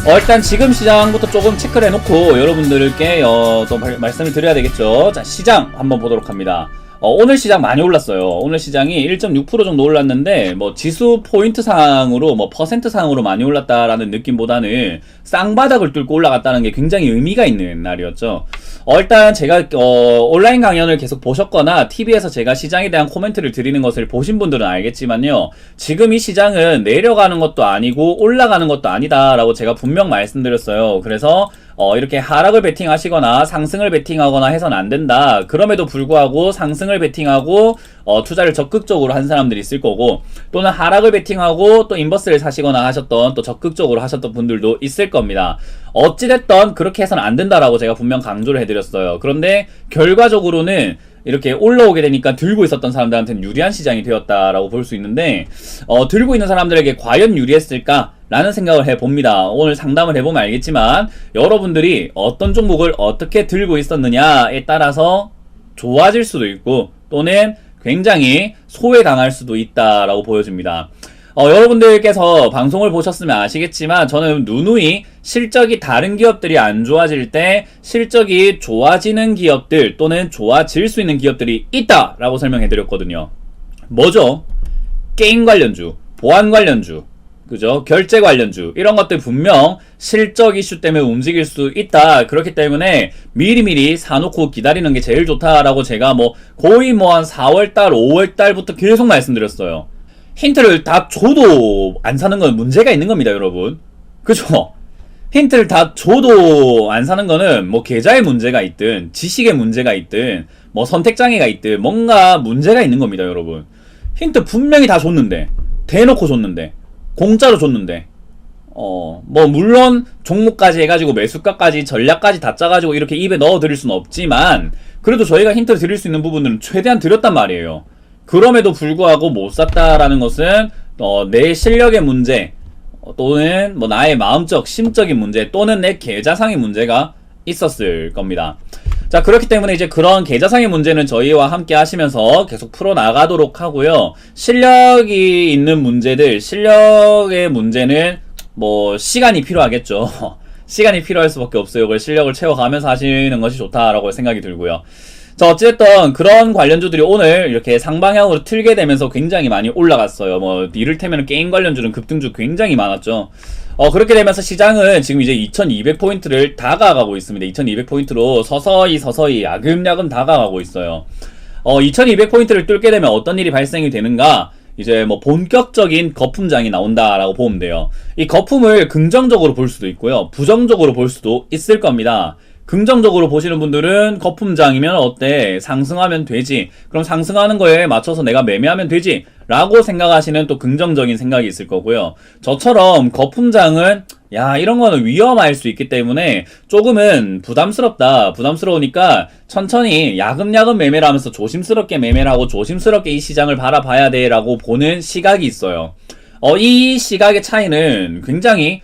일단 지금 시장부터 조금 체크를 해놓고 여러분들께 또 말씀을 드려야 되겠죠. 자, 시장 한번 보도록 합니다. 오늘 시장 많이 올랐어요. 오늘 시장이 1.6% 정도 올랐는데 뭐 지수 포인트 상으로 뭐 퍼센트 상으로 많이 올랐다라는 느낌보다는 쌍바닥을 뚫고 올라갔다는 게 굉장히 의미가 있는 날이었죠. 일단 제가 온라인 강연을 계속 보셨거나 TV에서 제가 시장에 대한 코멘트를 드리는 것을 보신 분들은 알겠지만요, 지금 이 시장은 내려가는 것도 아니고 올라가는 것도 아니다 라고 제가 분명 말씀드렸어요. 그래서 이렇게 하락을 베팅하시거나 상승을 베팅하거나 해서는 안 된다. 그럼에도 불구하고 상승을 베팅하고 투자를 적극적으로 한 사람들이 있을 거고, 또는 하락을 베팅하고 또 인버스를 사시거나 하셨던, 또 적극적으로 하셨던 분들도 있을 겁니다. 어찌됐던 그렇게 해서는 안 된다라고 제가 분명 강조를 해드렸어요. 그런데 결과적으로는 이렇게 올라오게 되니까 들고 있었던 사람들한테는 유리한 시장이 되었다라고 볼 수 있는데, 들고 있는 사람들에게 과연 유리했을까? 라는 생각을 해봅니다. 오늘 상담을 해보면 알겠지만 여러분들이 어떤 종목을 어떻게 들고 있었느냐에 따라서 좋아질 수도 있고 또는 굉장히 소외당할 수도 있다라고 보여집니다. 여러분들께서 방송을 보셨으면 아시겠지만 저는 누누이 실적이 다른 기업들이 안 좋아질 때 실적이 좋아지는 기업들 또는 좋아질 수 있는 기업들이 있다라고 설명해 드렸거든요. 뭐죠? 게임 관련주, 보안 관련주, 그죠? 결제 관련주, 이런 것들 분명 실적 이슈 때문에 움직일 수 있다. 그렇기 때문에 미리미리 사놓고 기다리는 게 제일 좋다라고 제가 거의 한 4월달, 5월달부터 계속 말씀드렸어요. 힌트를 다 줘도 안 사는 건 문제가 있는 겁니다, 여러분. 그죠? 힌트를 다 줘도 안 사는 거는 계좌에 문제가 있든, 지식에 문제가 있든, 선택장애가 있든, 뭔가 문제가 있는 겁니다, 여러분. 힌트 분명히 다 줬는데, 대놓고 줬는데, 공짜로 줬는데, 물론 종목까지 해가지고 매수가까지 전략까지 다 짜가지고 이렇게 입에 넣어 드릴 수는 없지만 그래도 저희가 힌트를 드릴 수 있는 부분들은 최대한 드렸단 말이에요. 그럼에도 불구하고 못 샀다라는 것은 내 실력의 문제 또는 나의 마음적 심적인 문제 또는 내 계좌상의 문제가 있었을 겁니다. 자, 그렇기 때문에 이제 그런 계좌상의 문제는 저희와 함께 하시면서 계속 풀어나가도록 하고요. 실력이 있는 문제들, 실력의 문제는 시간이 필요하겠죠. 시간이 필요할 수밖에 없어요. 그걸 실력을 채워가면서 하시는 것이 좋다라고 생각이 들고요. 자, 어쨌든 그런 관련주들이 오늘 이렇게 상방향으로 틀게 되면서 굉장히 많이 올라갔어요. 이를테면 게임 관련주는 급등주 굉장히 많았죠. 그렇게 되면서 시장은 지금 이제 2200포인트를 다가가고 있습니다. 2200포인트로 서서히 야금야금 다가가고 있어요. 2200포인트를 뚫게 되면 어떤 일이 발생이 되는가? 이제 본격적인 거품장이 나온다라고 보면 돼요. 이 거품을 긍정적으로 볼 수도 있고요, 부정적으로 볼 수도 있을 겁니다. 긍정적으로 보시는 분들은 거품장이면 어때? 상승하면 되지. 그럼 상승하는 거에 맞춰서 내가 매매하면 되지. 라고 생각하시는 또 긍정적인 생각이 있을 거고요. 저처럼 거품장은 이런 거는 위험할 수 있기 때문에 조금은 부담스럽다. 부담스러우니까 천천히 야금야금 매매를 하면서 조심스럽게 매매를 하고 조심스럽게 이 시장을 바라봐야 돼 라고 보는 시각이 있어요. 이 시각의 차이는 굉장히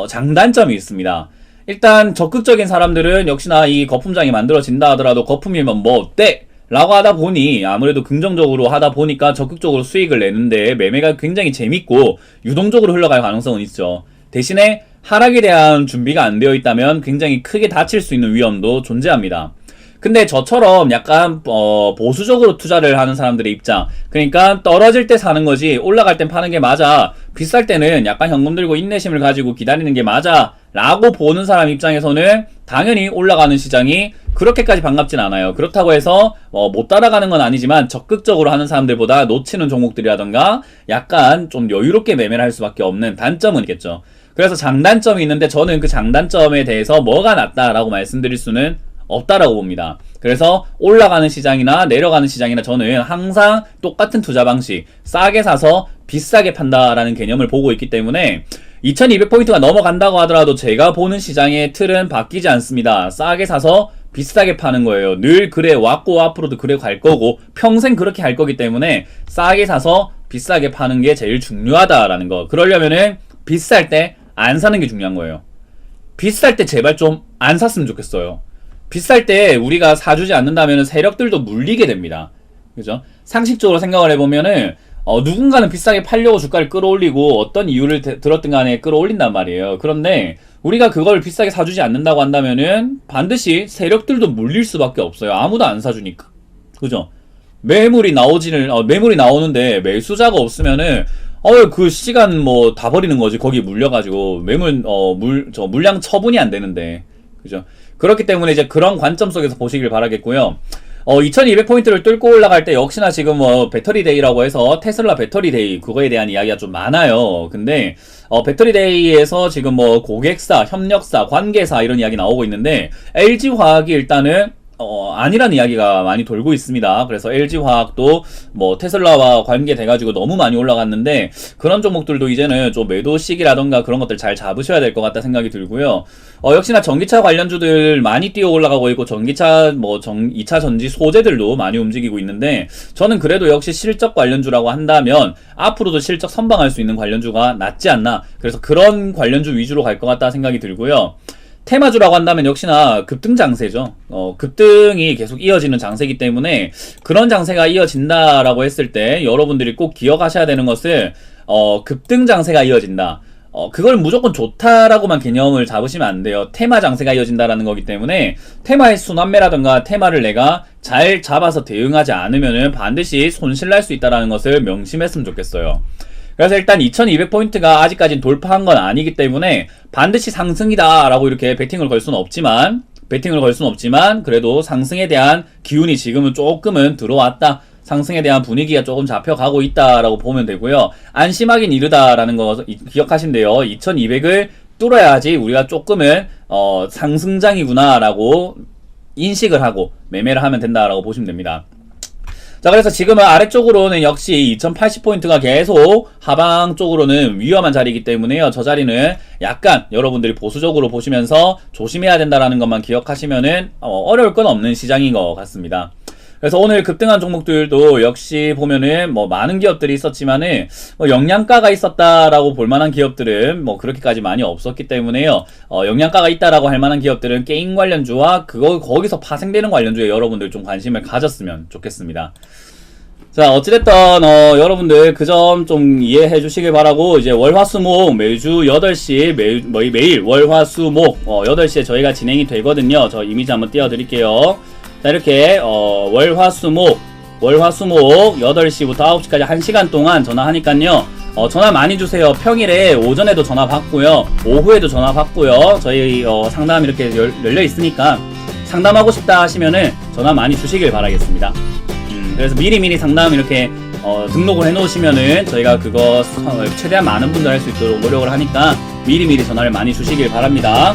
장단점이 있습니다. 일단 적극적인 사람들은 역시나 이 거품장이 만들어진다 하더라도 거품이면 어때? 라고 하다 보니 아무래도 긍정적으로 하다 보니까 적극적으로 수익을 내는데 매매가 굉장히 재밌고 유동적으로 흘러갈 가능성은 있죠. 대신에 하락에 대한 준비가 안 되어 있다면 굉장히 크게 다칠 수 있는 위험도 존재합니다. 근데 저처럼 약간 보수적으로 투자를 하는 사람들의 입장, 그러니까 떨어질 때 사는 거지 올라갈 땐 파는 게 맞아, 비쌀 때는 약간 현금 들고 인내심을 가지고 기다리는 게 맞아 라고 보는 사람 입장에서는 당연히 올라가는 시장이 그렇게까지 반갑진 않아요. 그렇다고 해서 못 따라가는 건 아니지만 적극적으로 하는 사람들보다 놓치는 종목들이라던가 약간 좀 여유롭게 매매를 할 수밖에 없는 단점은 있겠죠. 그래서 장단점이 있는데 저는 그 장단점에 대해서 뭐가 낫다라고 말씀드릴 수는 없다라고 봅니다. 그래서 올라가는 시장이나 내려가는 시장이나 저는 항상 똑같은 투자 방식, 싸게 사서 비싸게 판다라는 개념을 보고 있기 때문에 2200포인트가 넘어간다고 하더라도 제가 보는 시장의 틀은 바뀌지 않습니다. 싸게 사서 비싸게 파는 거예요. 늘 그래 왔고 앞으로도 그래 갈 거고 평생 그렇게 할 거기 때문에 싸게 사서 비싸게 파는 게 제일 중요하다라는 거. 그러려면은 비쌀 때 안 사는 게 중요한 거예요. 비쌀 때 제발 좀 안 샀으면 좋겠어요. 비쌀 때 우리가 사주지 않는다면 세력들도 물리게 됩니다. 그죠? 상식적으로 생각을 해보면은 누군가는 비싸게 팔려고 주가를 끌어올리고 어떤 이유를 들었든 간에 끌어올린단 말이에요. 그런데 우리가 그걸 비싸게 사주지 않는다고 한다면은 반드시 세력들도 물릴 수밖에 없어요. 아무도 안 사주니까. 그죠? 매물이 나오는데 매수자가 없으면은 그 시간 뭐 다 버리는 거지. 거기 물려가지고 물량 처분이 안 되는데. 그죠? 그렇기 때문에 이제 그런 관점 속에서 보시길 바라겠고요. 2200포인트를 뚫고 올라갈 때 역시나 지금 배터리 데이라고 해서 테슬라 배터리 데이 그거에 대한 이야기가 좀 많아요. 근데 배터리 데이에서 지금 고객사, 협력사, 관계사 이런 이야기 나오고 있는데 LG화학이 일단은 아니라는 이야기가 많이 돌고 있습니다. 그래서 LG화학도 테슬라와 관계돼가지고 너무 많이 올라갔는데 그런 종목들도 이제는 좀 매도 시기라던가 그런 것들 잘 잡으셔야 될 것 같다 생각이 들고요. 역시나 전기차 관련주들 많이 뛰어 올라가고 있고 전기차 2차 전지 소재들도 많이 움직이고 있는데 저는 그래도 역시 실적 관련주라고 한다면 앞으로도 실적 선방할 수 있는 관련주가 낫지 않나. 그래서 그런 관련주 위주로 갈 것 같다 생각이 들고요. 테마주라고 한다면 역시나 급등 장세죠. 급등이 계속 이어지는 장세이기 때문에 그런 장세가 이어진다라고 했을 때 여러분들이 꼭 기억하셔야 되는 것을 급등 장세가 이어진다. 그걸 무조건 좋다라고만 개념을 잡으시면 안 돼요. 테마 장세가 이어진다라는 거기 때문에 테마의 순환매라든가 테마를 내가 잘 잡아서 대응하지 않으면은 반드시 손실날 수 있다라는 것을 명심했으면 좋겠어요. 그래서 일단 2200포인트가 아직까지는 돌파한 건 아니기 때문에 반드시 상승이다 라고 이렇게 베팅을 걸 수는 없지만 그래도 상승에 대한 기운이 지금은 조금은 들어왔다. 상승에 대한 분위기가 조금 잡혀가고 있다라고 보면 되고요. 안심하긴 이르다라는 거 기억하시면 돼요. 2200을 뚫어야지 우리가 조금은 상승장이구나 라고 인식을 하고 매매를 하면 된다라고 보시면 됩니다. 자, 그래서 지금은 아래쪽으로는 역시 2080포인트가 계속 하방 쪽으로는 위험한 자리이기 때문에요. 저 자리는 약간 여러분들이 보수적으로 보시면서 조심해야 된다라는 것만 기억하시면은 어려울 건 없는 시장인 것 같습니다. 그래서 오늘 급등한 종목들도 역시 보면은 많은 기업들이 있었지만은 영양가가 있었다라고 볼 만한 기업들은 그렇게까지 많이 없었기 때문에요. 영양가가 있다라고 할 만한 기업들은 게임 관련주와 거기서 파생되는 관련주에 여러분들 좀 관심을 가졌으면 좋겠습니다. 자, 어찌됐든 여러분들 그 점 좀 이해해 주시길 바라고 이제 월화수목 매주 8시 매일 월화수목 8시에 저희가 진행이 되거든요. 저 이미지 한번 띄워 드릴게요. 자, 이렇게 월화수목 8시부터 9시까지 1시간 동안 전화하니깐요. 전화 많이 주세요. 평일에 오전에도 전화 받고요. 오후에도 전화 받고요. 저희 상담 이렇게 열려 있으니까 상담하고 싶다 하시면은 전화 많이 주시길 바라겠습니다. 그래서 미리미리 상담 이렇게 등록을 해 놓으시면은 저희가 그거 최대한 많은 분들 할 수 있도록 노력을 하니까 미리미리 전화를 많이 주시길 바랍니다.